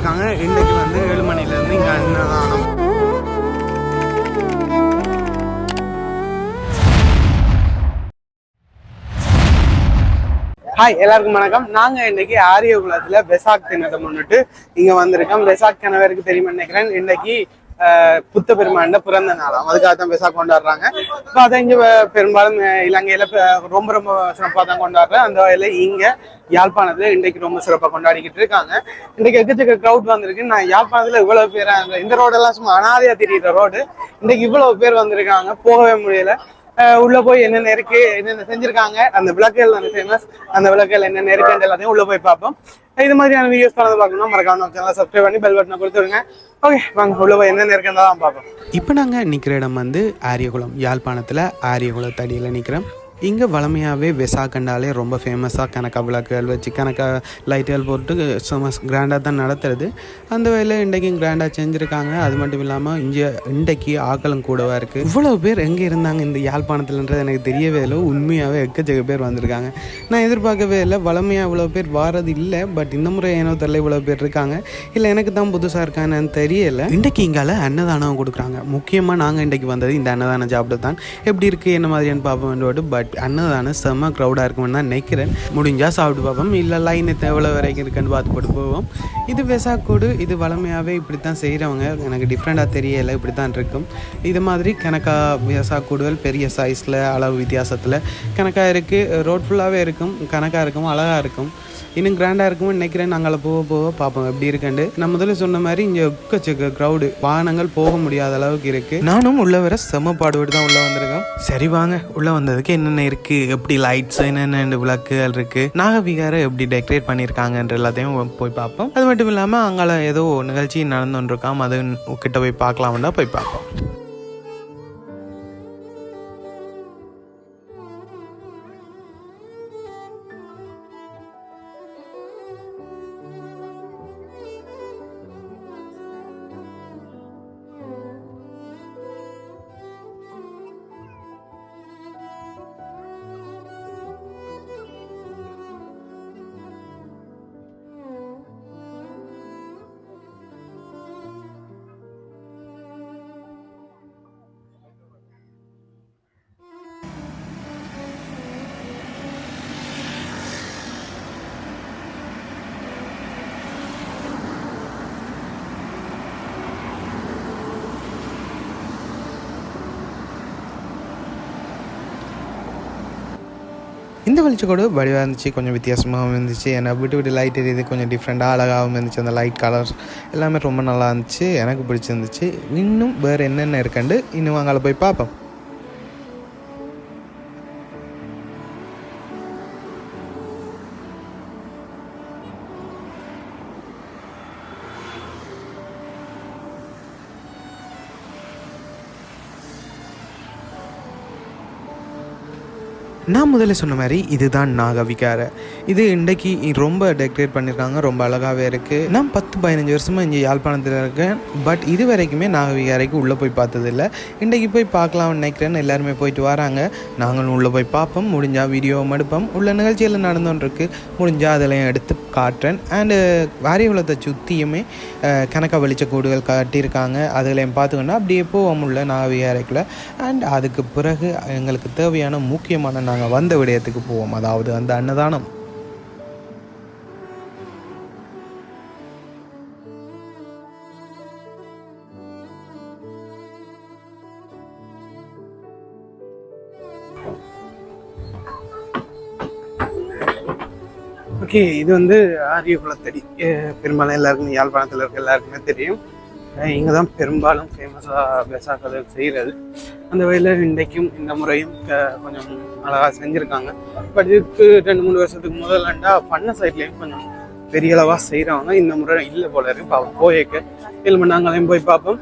சொல்லியிருக்காங்க. இன்றைக்கு வந்து 7 மணிலேருந்து இங்கே அன்னதானம். ஹாய், எல்லாருக்கும் வணக்கம். நாங்கள் இன்னைக்கு ஆரியகுலத்தில் பெசாக் தினத்தை முன்னிட்டு இங்கே வந்திருக்கோம். பெசாக் கணவருக்கு தெரியுமா நினைக்கிறேன். இன்னைக்கு புத்த பெருமாண்ட பிறந்த நாளாம், அதுக்காக தான் பெசாக் கொண்டாடுறாங்க. இப்போ அதை இங்கே பெரும்பாலும் இலங்கையில் ரொம்ப ரொம்ப சிறப்பாக தான் கொண்டாடுறேன். அந்த வகையில் இங்கே யாழ்ப்பாணத்தில் இன்றைக்கு ரொம்ப சிறப்பாக கொண்டாடிக்கிட்டு இருக்காங்க. இன்றைக்கு எக்கச்சக்க க்ரௌட் வந்திருக்கு. நான் யாழ்ப்பாணத்தில் இவ்வளோ பேர், இந்த ரோடெல்லாம் சும்மா அனாதையாக தெரியுற ரோடு, இன்றைக்கு இவ்வளோ பேர் வந்திருக்காங்க. போகவே முடியல. உள்ள போய் என்னென்ன இருக்கு, என்னென்ன செஞ்சிருக்காங்க, அந்த விளக்குகள் வந்து ஃபேமஸ், அந்த விளக்குகள் என்னென்ன இருக்குன்னு எல்லாத்தையும் உள்ள போய் பார்ப்போம். இது மாதிரியான வீடியோஸ் பண்ணது பார்க்கணும், மறக்காம சேனலை சப்ஸ்கிரைப் பண்ணி பெல் பட்டனை கொடுத்துருங்க. ஓகே, வாங்க உள்ள போய் என்னென்ன இருக்குன்னு தான் பார்ப்போம். இப்போ நாங்கள் நிற்கிற இடம் வந்து ஆரியகுளம், யாழ்ப்பாணத்தில் ஆரியகுளத்தடியில் நிற்கிறோம். இங்கே வளமையாகவே வெசாக்கண்டாலே ரொம்ப ஃபேமஸாக கணக்கா விளக்குகள் வச்சு கணக்கா லைட்டுகள் போட்டு சும்மா கிராண்டாக தான் நடத்துறது. அந்த வகையில் இன்றைக்கும் கிராண்டாக செஞ்சுருக்காங்க. அது மட்டும் இல்லாமல் இன்றைக்கு ஆக்களும் கூடவா இருக்குது. இவ்வளோ பேர் எங்கே இருந்தாங்க இந்த யாழ்ப்பாணத்துலன்றது எனக்கு தெரியவே இல்லை. உண்மையாகவே எக்கச்சக்க பேர் வந்திருக்காங்க. நான் எதிர்பார்க்கவே இல்லை. வளமையாக இவ்வளோ பேர் வாரது இல்லை. பட் இந்த முறை ஏனோ தெரியல இவ்வளோ பேர் இருக்காங்க. இல்லை எனக்கு தான் புதுசாக இருக்கான்னு தெரியலை. இன்றைக்கு இங்கால அன்னதானம் கொடுக்குறாங்க. முக்கியமாக நாங்கள் இன்றைக்கு வந்தது இந்த அன்னதானம் சாப்பிட்டு தான். எப்படி இருக்குது என்ன மாதிரியான்னு பார்ப்போம். பட் அன்னதானம் செம்ம க்ரௌடாக இருக்கும்னு தான் நினைக்கிறேன். முடிஞ்சால் சாப்பிட்டு பார்ப்போம், இல்லை லைன் எவ்வளோ வரைக்கும் இருக்குன்னு பார்த்து போட்டு போவோம். இது வெசாக்கூடு. இது வளமையாகவே இப்படி தான் செய்கிறவங்க. எனக்கு டிஃப்ரெண்ட்டாக தெரியலை, இப்படி தான் இருக்கும். இது மாதிரி கணக்கா வெசாக்கூடுகள் பெரிய சைஸில் அளவு வித்தியாசத்தில் கணக்காக இருக்குது. ரோட் ஃபுல்லாகவே இருக்கும், கணக்காக இருக்கும், அழகாக இருக்கும். இன்னும் கிராண்டாக இருக்கும்னு நினைக்கிறேன். நாங்கள் போக பார்ப்போம் எப்படி இருக்குண்டு. நான் முதல்ல சொன்ன மாதிரி இங்கே எக்கச்சக்க க்ரௌடு, வாகனங்கள் போக முடியாத அளவுக்கு இருக்குது. நானும் உள்ள வர செம்ம பாடுபட்டு தான் உள்ளே வந்திருக்கேன். சரி வாங்க, உள்ளே வந்ததுக்கு என்னென்ன இருக்குது, எப்படி லைட்ஸ், என்னென்ன விளக்குகள் இருக்குது, நாகவிகாரை எப்படி டெக்கரேட் பண்ணியிருக்காங்கன்ற எல்லாத்தையும் போய் பார்ப்போம். அது மட்டும் இல்லாமல் அங்கே ஏதோ நிகழ்ச்சி நடந்துருக்காம், அது கிட்ட போய் பார்க்கலாம்னா போய் பார்ப்போம். இந்த வெளிச்சக்கூட வடிவாக இருந்துச்சு, கொஞ்சம் வித்தியாசமாகவும் இருந்துச்சு. ஏன்னா விட்டு லைட் எரியுது, கொஞ்சம் டிஃப்ரெண்ட்டாக அழகாகவும் இருந்துச்சு. அந்த லைட் கலர்ஸ் எல்லாமே ரொம்ப நல்லா இருந்துச்சு, எனக்கு பிடிச்சிருந்துச்சு. இன்னும் வேறு என்னென்ன இருக்குண்டு இன்னும் அங்கே போய் பார்ப்போம். நான் முதல்ல சொன்ன மாதிரி இதுதான் நாகவிகாரை. இது இன்றைக்கி ரொம்ப டெக்கரேட் பண்ணியிருக்காங்க, ரொம்ப அழகாகவே இருக்குது. நான் 10-15 வருஷமாக இங்கே யாழ்ப்பாணத்தில் இருக்கேன். பட் இது வரைக்குமே நாகவிகாரைக்கு உள்ளே போய் பார்த்ததில்லை. இன்றைக்கி போய் பார்க்கலாம்னு நினைக்கிறேன். எல்லாருமே போயிட்டு வராங்க, நாங்களும் உள்ளே போய் பார்ப்போம். முடிஞ்சால் வீடியோவும் எடுப்போம். உள்ள நிகழ்ச்சியெல்லாம் நடந்துகிட்டு முடிஞ்சால் அதெல்லாம் எடுத்து காட்டுறேன். அண்டு வாரியகுலத்தை சுற்றியுமே கணக்கா வெளிச்சக்கூடுகள் காட்டியிருக்காங்க. அதுகளையும் பார்த்துக்கொண்டா அப்படியே போவோம் உள்ள நாகவிகாரைக்குள்ளே. அண்ட் அதுக்கு பிறகு எங்களுக்கு தேவையான முக்கியமான நாங்கள் வந்த விடயத்துக்கு போவோம், அதாவது அந்த அன்னதானம். ஓகே, இது வந்து ஆரியகுலத்தடி. பெரும்பாலும் எல்லாருக்கும் யாழ்ப்பாணத்தில் இருக்க எல்லாருக்குமே தெரியும். இங்கே தான் பெரும்பாலும் ஃபேமஸாக பெசாக் செய்கிறது. அந்த வகையில் இன்றைக்கும் இந்த முறையும் கொஞ்சம் அழகாக செஞ்சுருக்காங்க. பட் இதுக்கு 2-3 வருஷத்துக்கு முதலாண்டா பண்ண சைட்லேயும் கொஞ்சம் பெரிய அளவாக செய்கிறவங்க. இந்த முறை இல்லை போல இருக்கு. பார்ப்போம், போயிருக்க இல்லை நாங்களையும் போய் பார்ப்போம்.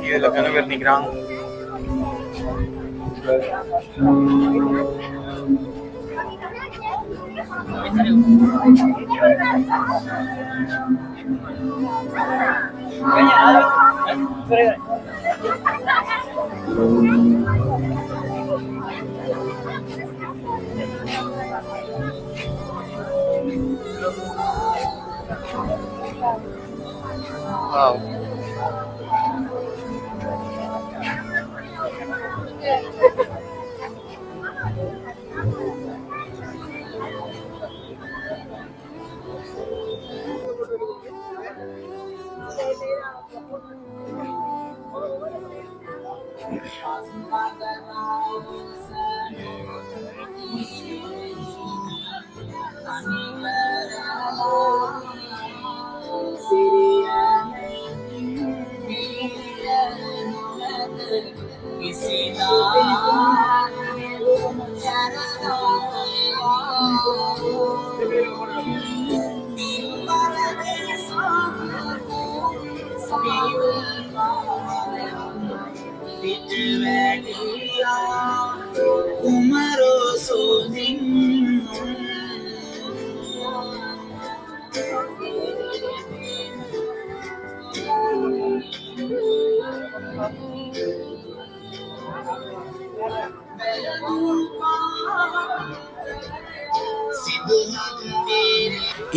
இதுல கணவர் நிக்கிறாங்க. Wow.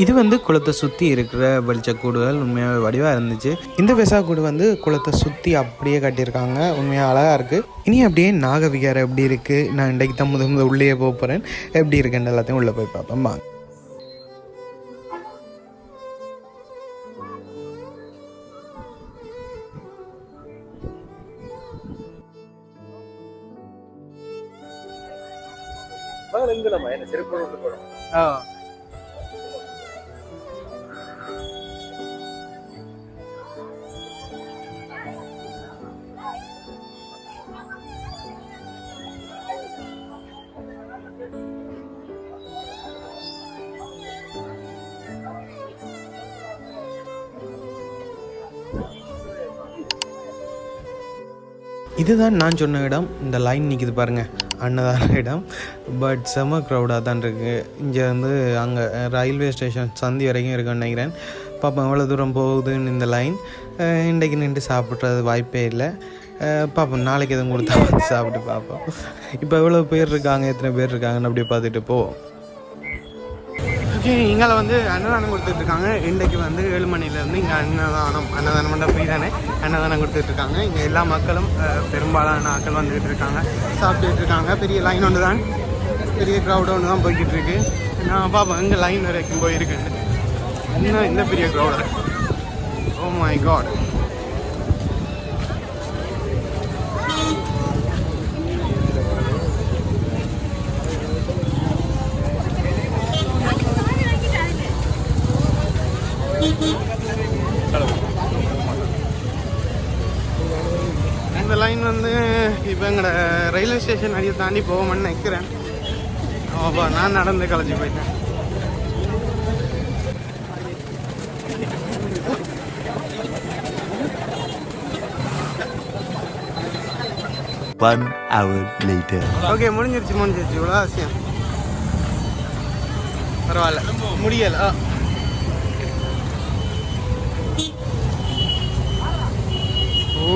இது வந்து குளத்தை சுற்றி இருக்கிற வெளிச்சக்கூடுகள் உண்மையாக வடிவாக இருந்துச்சு. இந்த வெசாக்கூடு வந்து குளத்தை சுற்றி அப்படியே கட்டியிருக்காங்க. உண்மையாக அழகாக இருக்குது. இனி அப்படியே நாகவிகாரம் எப்படி இருக்குது, நான் இன்றைக்கு தான் முதல் உள்ளே போக போகிறேன், எப்படி இருக்குன்னு எல்லாத்தையும் உள்ளே போய் பார்ப்போம். வாங்க. இதுதான் நான் சொன்ன இடம். இந்த லைன் நிற்கிது பாருங்கள், அன்னதான இடம். பட் செம க்ரௌடாக தான் இருக்குது. இங்கே வந்து அங்கே ரயில்வே ஸ்டேஷன் சந்தி வரைக்கும் இருக்குன்னு நினைக்கிறேன். பாப்போம் எவ்வளோ தூரம் போகுதுன்னு இந்த லைன். இன்றைக்கு நின்று சாப்பிட்றது வாய்ப்பே இல்லை. பார்ப்போம் நாளைக்கு எதுவும் கொடுத்தா வந்து சாப்பிட்டு பார்ப்போம். இப்போ எவ்வளோ பேர் இருக்காங்க, எத்தனை பேர் இருக்காங்கன்னு அப்படியே பார்த்துட்டு போவோம். இங்கே வந்து அன்னதானம் கொடுத்துட்ருக்காங்க. இன்றைக்கு வந்து 7 மணிலேருந்து இங்கே அன்னதானம் பண்ண ஃப்ரீ தானே, அன்னதானம் கொடுத்துட்ருக்காங்க. இங்கே எல்லா மக்களும் பெரும்பாலான ஆட்கள் வந்துக்கிட்டு இருக்காங்க, சாப்பிட்டுட்டு இருக்காங்க. பெரிய லைன் ஒன்று தான், பெரிய க்ரௌடு ஒன்று தான் போய்கிட்டு இருக்கு. நான் பார்ப்பேன் எங்கே லைன் வரைக்கும் போயிருக்குன்னு. இன்னும் இந்த பெரிய க்ரௌடு. Oh my god. இந்த லைன் வந்து இப்போ எங்களோட ரயில்வே ஸ்டேஷன் அடியை தாண்டி போவோம்னு நினைக்கிறேன். ஆமாப்பா, நான் நடந்து கலைச்சி போயிட்டேன். ஓகே, முடிஞ்சிருச்சு. இவ்வளோ அவசியம் பரவாயில்ல, முடியல. ஓ,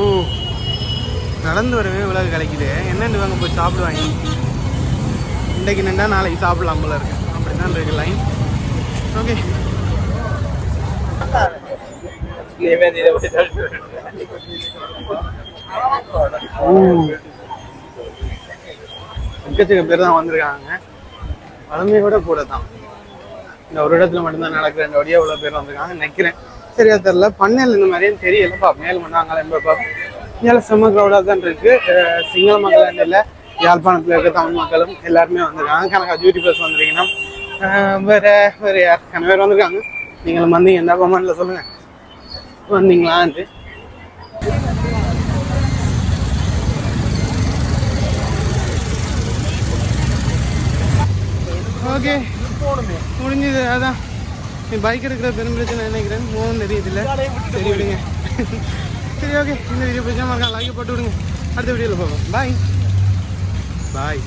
நடந்து வரவே உலக கிடைக்குது. என்னென்னு வாங்க போய் சாப்பிடுவாங்க. இன்றைக்கு நின்றா நாளைக்கு சாப்பிடலாம் போல இருக்கு. அப்படி தான் இருக்கு லைன். ஓகே, எக்கச்சக்க பேர் தான் வந்திருக்காங்க. வளமையை விட கூட தான். இந்த ஒரு இடத்துல மட்டும்தான் நடக்கிற 2 வழியாக இவ்வளோ பேர் வந்திருக்காங்க நினைக்கிறேன். சரியா தெரியல, பண்ணையில் இந்த மாதிரியும் தெரியலப்பா. மேல் பண்ணாங்களே என்பப்பா. இங்கே செம்ம க்ரௌடாக தான் இருக்கு. சிங்கள மக்கள் இல்லை, யாழ்ப்பாணத்தில் இருக்க தமிழ் மக்களும் எல்லாருமே வந்திருக்காங்க. கணக்கா டியூட்டி பஸ் வந்திருக்கீங்கன்னா வேறு யார் கணவர் வந்திருக்காங்க. நீங்களும் வந்தீங்க, என்ன கமெண்ட்ல சொல்லுங்க, வந்தீங்களான்ட்டு. ஓகே, முடிஞ்சது. அதான் நீ பைக் எடுக்கிற பெரும் பிரச்சனை நினைக்கிறேன். மோகன் தெரியுது இல்லை, சரி விடுங்க. சரி ஓகே, இந்த வீடியோ பிடிச்சா மறக்காம லைக் போட்டு விடுங்க. அடுத்த வீடியோவில் போவோம். பாய் பாய்.